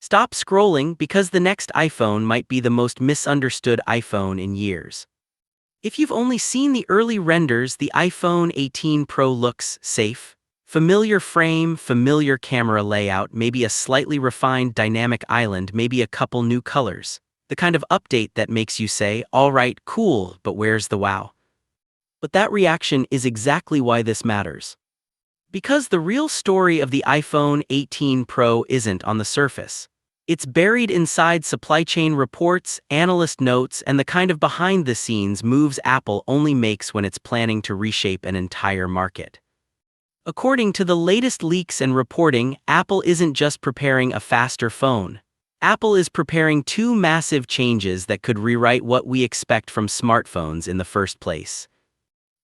Stop scrolling because the next iPhone might be the most misunderstood iPhone in years. If you've only seen the early renders, the iPhone 18 Pro looks safe. Familiar frame, familiar camera layout, maybe a slightly refined dynamic island, maybe a couple new colors. The kind of update that makes you say, all right, cool, but where's the wow? But that reaction is exactly why this matters. Because the real story of the iPhone 18 Pro isn't on the surface. It's buried inside supply chain reports, analyst notes, and the kind of behind-the-scenes moves Apple only makes when it's planning to reshape an entire market. According to the latest leaks and reporting, Apple isn't just preparing a faster phone. Apple is preparing two massive changes that could rewrite what we expect from smartphones in the first place.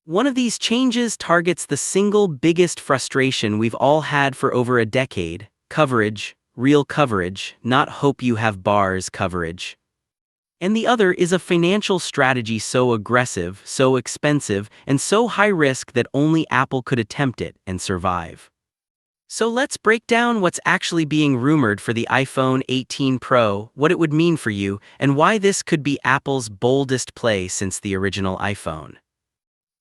One of these changes targets the single biggest frustration we've all had for over a decade: coverage, real coverage, not hope you have bars coverage. And the other is a financial strategy so aggressive, so expensive, and so high risk that only Apple could attempt it and survive. So let's break down what's actually being rumored for the iPhone 18 Pro, what it would mean for you, and why this could be Apple's boldest play since the original iPhone.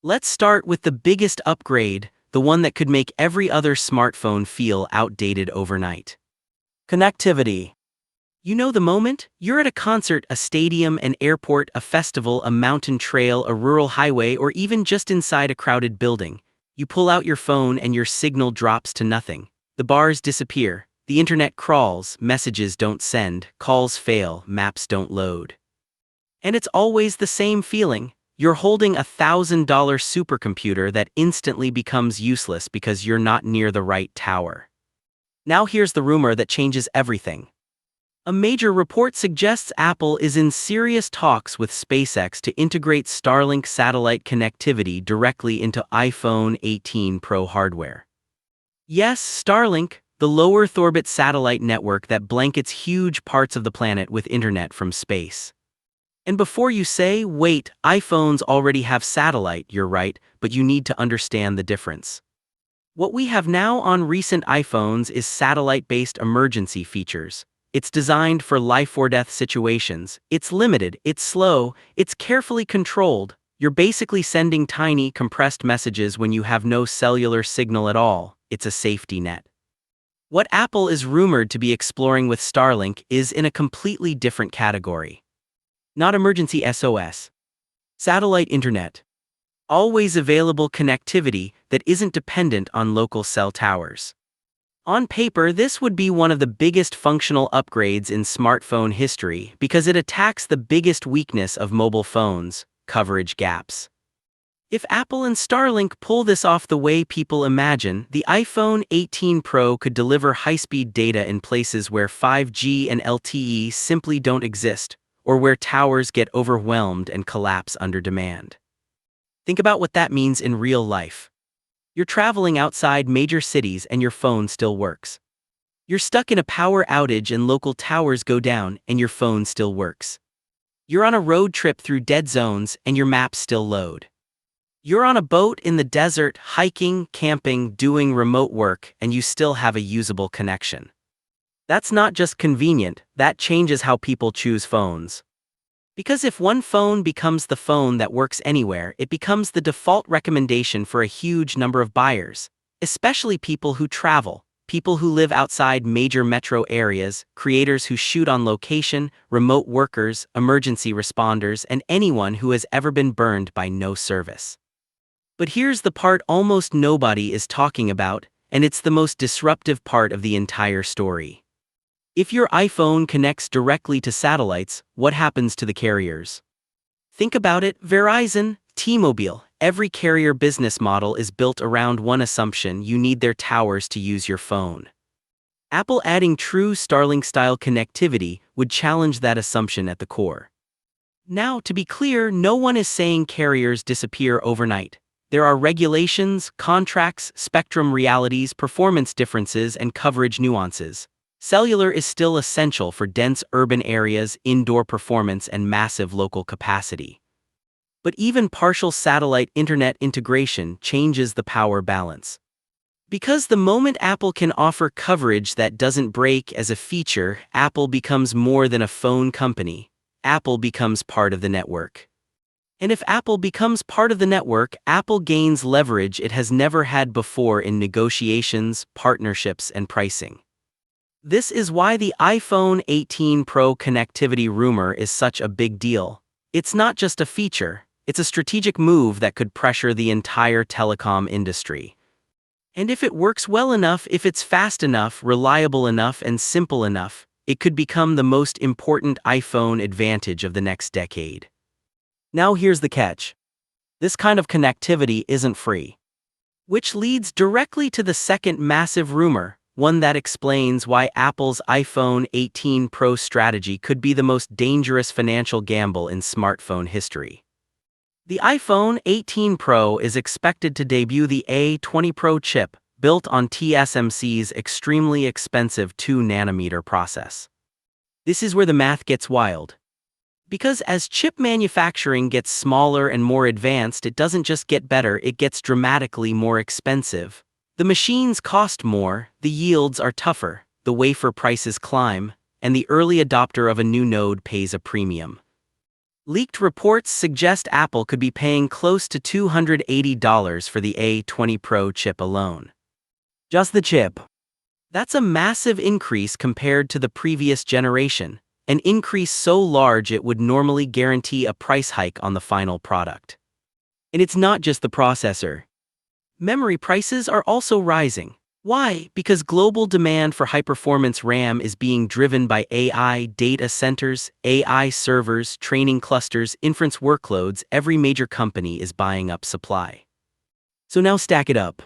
Let's start with the biggest upgrade, the one that could make every other smartphone feel outdated overnight. Connectivity. You know the moment? You're at a concert, a stadium, an airport, a festival, a mountain trail, a rural highway, or even just inside a crowded building. You pull out your phone and your signal drops to nothing. The bars disappear, the internet crawls, messages don't send, calls fail, maps don't load. And it's always the same feeling. You're holding a $1,000 supercomputer that instantly becomes useless because you're not near the right tower. Now here's the rumor that changes everything. A major report suggests Apple is in serious talks with SpaceX to integrate Starlink satellite connectivity directly into iPhone 18 Pro hardware. Yes, Starlink, the low Earth orbit satellite network that blankets huge parts of the planet with internet from space. And before you say, wait, iPhones already have satellite, you're right, but you need to understand the difference. What we have now on recent iPhones is satellite-based emergency features. It's designed for life-or-death situations. It's limited, it's slow, it's carefully controlled. You're basically sending tiny, compressed messages when you have no cellular signal at all. It's a safety net. What Apple is rumored to be exploring with Starlink is in a completely different category. Not emergency SOS. Satellite internet. Always available connectivity that isn't dependent on local cell towers. On paper, this would be one of the biggest functional upgrades in smartphone history because it attacks the biggest weakness of mobile phones: coverage gaps. If Apple and Starlink pull this off the way people imagine, the iPhone 18 Pro could deliver high-speed data in places where 5G and LTE simply don't exist, or where towers get overwhelmed and collapse under demand. Think about what that means in real life. You're traveling outside major cities and your phone still works. You're stuck in a power outage and local towers go down and your phone still works. You're on a road trip through dead zones and your maps still load. You're on a boat in the desert, hiking, camping, doing remote work, and you still have a usable connection. That's not just convenient, that changes how people choose phones. Because if one phone becomes the phone that works anywhere, it becomes the default recommendation for a huge number of buyers, especially people who travel, people who live outside major metro areas, creators who shoot on location, remote workers, emergency responders, and anyone who has ever been burned by no service. But here's the part almost nobody is talking about, and it's the most disruptive part of the entire story. If your iPhone connects directly to satellites, what happens to the carriers? Think about it: Verizon, T-Mobile, every carrier business model is built around one assumption: you need their towers to use your phone. Apple adding true Starlink-style connectivity would challenge that assumption at the core. Now, to be clear, no one is saying carriers disappear overnight. There are regulations, contracts, spectrum realities, performance differences, and coverage nuances. Cellular is still essential for dense urban areas, indoor performance, and massive local capacity. But even partial satellite internet integration changes the power balance. Because the moment Apple can offer coverage that doesn't break as a feature, Apple becomes more than a phone company. Apple becomes part of the network. And if Apple becomes part of the network, Apple gains leverage it has never had before in negotiations, partnerships, and pricing. This is why the iPhone 18 Pro connectivity rumor is such a big deal. It's not just a feature, it's a strategic move that could pressure the entire telecom industry. And if it works well enough, if it's fast enough, reliable enough, and simple enough, it could become the most important iPhone advantage of the next decade. Now here's the catch. This kind of connectivity isn't free. Which leads directly to the second massive rumor, one that explains why Apple's iPhone 18 Pro strategy could be the most dangerous financial gamble in smartphone history. The iPhone 18 Pro is expected to debut the A20 Pro chip, built on TSMC's extremely expensive 2nm process. This is where the math gets wild. Because as chip manufacturing gets smaller and more advanced, it doesn't just get better, it gets dramatically more expensive. The machines cost more, the yields are tougher, the wafer prices climb, and the early adopter of a new node pays a premium. Leaked reports suggest Apple could be paying close to $280 for the A20 Pro chip alone. Just the chip. That's a massive increase compared to the previous generation, an increase so large it would normally guarantee a price hike on the final product. And it's not just the processor. Memory prices are also rising. Why? Because global demand for high-performance RAM is being driven by AI data centers, AI servers, training clusters, inference workloads. Every major company is buying up supply. So now stack it up.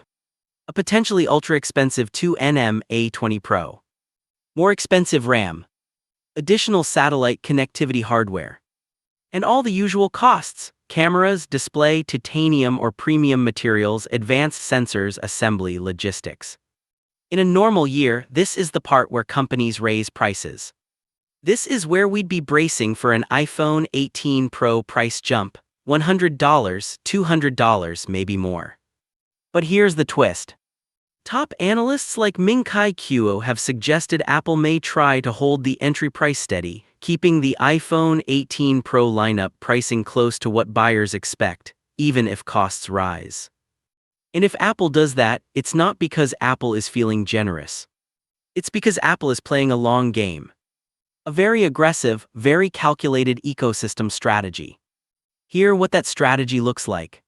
A potentially ultra-expensive 2nm A20 Pro. More expensive RAM. Additional satellite connectivity hardware. And all the usual costs: cameras, display, titanium or premium materials, advanced sensors, assembly, logistics. In a normal year, this is the part where companies raise prices. This is where we'd be bracing for an iPhone 18 Pro price jump, $100, $200, maybe more. But here's the twist. Top analysts like Ming-Chi Kuo have suggested Apple may try to hold the entry price steady, keeping the iPhone 18 Pro lineup pricing close to what buyers expect, even if costs rise. And if Apple does that, it's not because Apple is feeling generous. It's because Apple is playing a long game. A very aggressive, very calculated ecosystem strategy. Hear what that strategy looks like.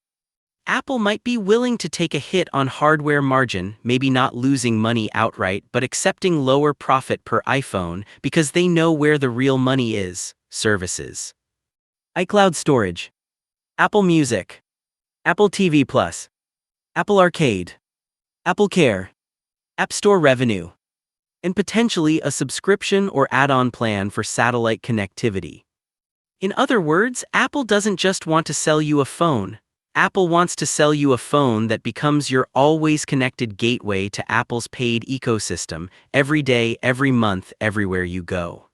Apple might be willing to take a hit on hardware margin, maybe not losing money outright, but accepting lower profit per iPhone because they know where the real money is: services. iCloud storage, Apple Music, Apple TV Plus, Apple Arcade, Apple Care, App Store revenue, and potentially a subscription or add-on plan for satellite connectivity. In other words, Apple doesn't just want to sell you a phone. Apple wants to sell you a phone that becomes your always connected gateway to Apple's paid ecosystem, every day, every month, everywhere you go.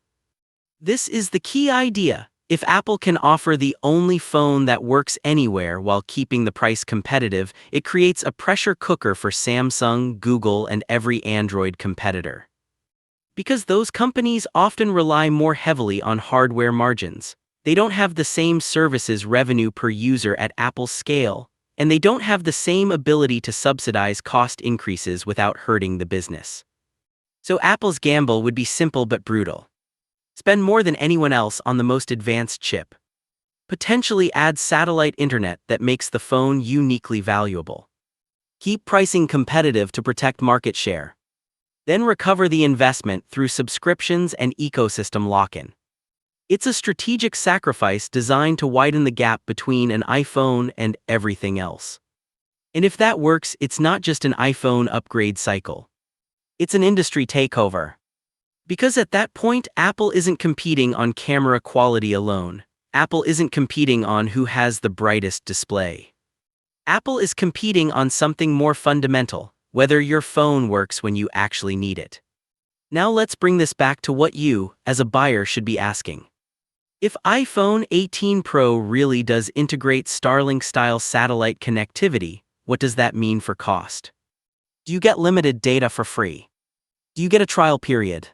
This is the key idea. If Apple can offer the only phone that works anywhere while keeping the price competitive, it creates a pressure cooker for Samsung, Google, and every Android competitor. Because those companies often rely more heavily on hardware margins. They don't have the same services revenue per user at Apple's scale, and they don't have the same ability to subsidize cost increases without hurting the business. So Apple's gamble would be simple but brutal. Spend more than anyone else on the most advanced chip. Potentially add satellite internet that makes the phone uniquely valuable. Keep pricing competitive to protect market share. Then recover the investment through subscriptions and ecosystem lock-in. It's a strategic sacrifice designed to widen the gap between an iPhone and everything else. And if that works, it's not just an iPhone upgrade cycle. It's an industry takeover. Because at that point, Apple isn't competing on camera quality alone. Apple isn't competing on who has the brightest display. Apple is competing on something more fundamental: whether your phone works when you actually need it. Now let's bring this back to what you, as a buyer, should be asking. If iPhone 18 Pro really does integrate Starlink-style satellite connectivity, what does that mean for cost? Do you get limited data for free? Do you get a trial period?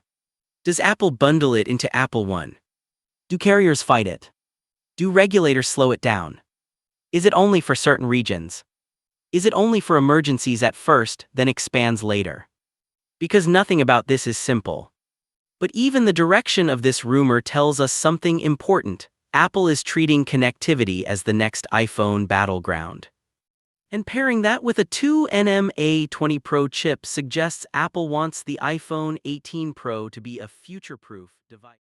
Does Apple bundle it into Apple One? Do carriers fight it? Do regulators slow it down? Is it only for certain regions? Is it only for emergencies at first, then expands later? Because nothing about this is simple. But even the direction of this rumor tells us something important. Apple is treating connectivity as the next iPhone battleground. And pairing that with a 2nm A20 Pro chip suggests Apple wants the iPhone 18 Pro to be a future-proof device.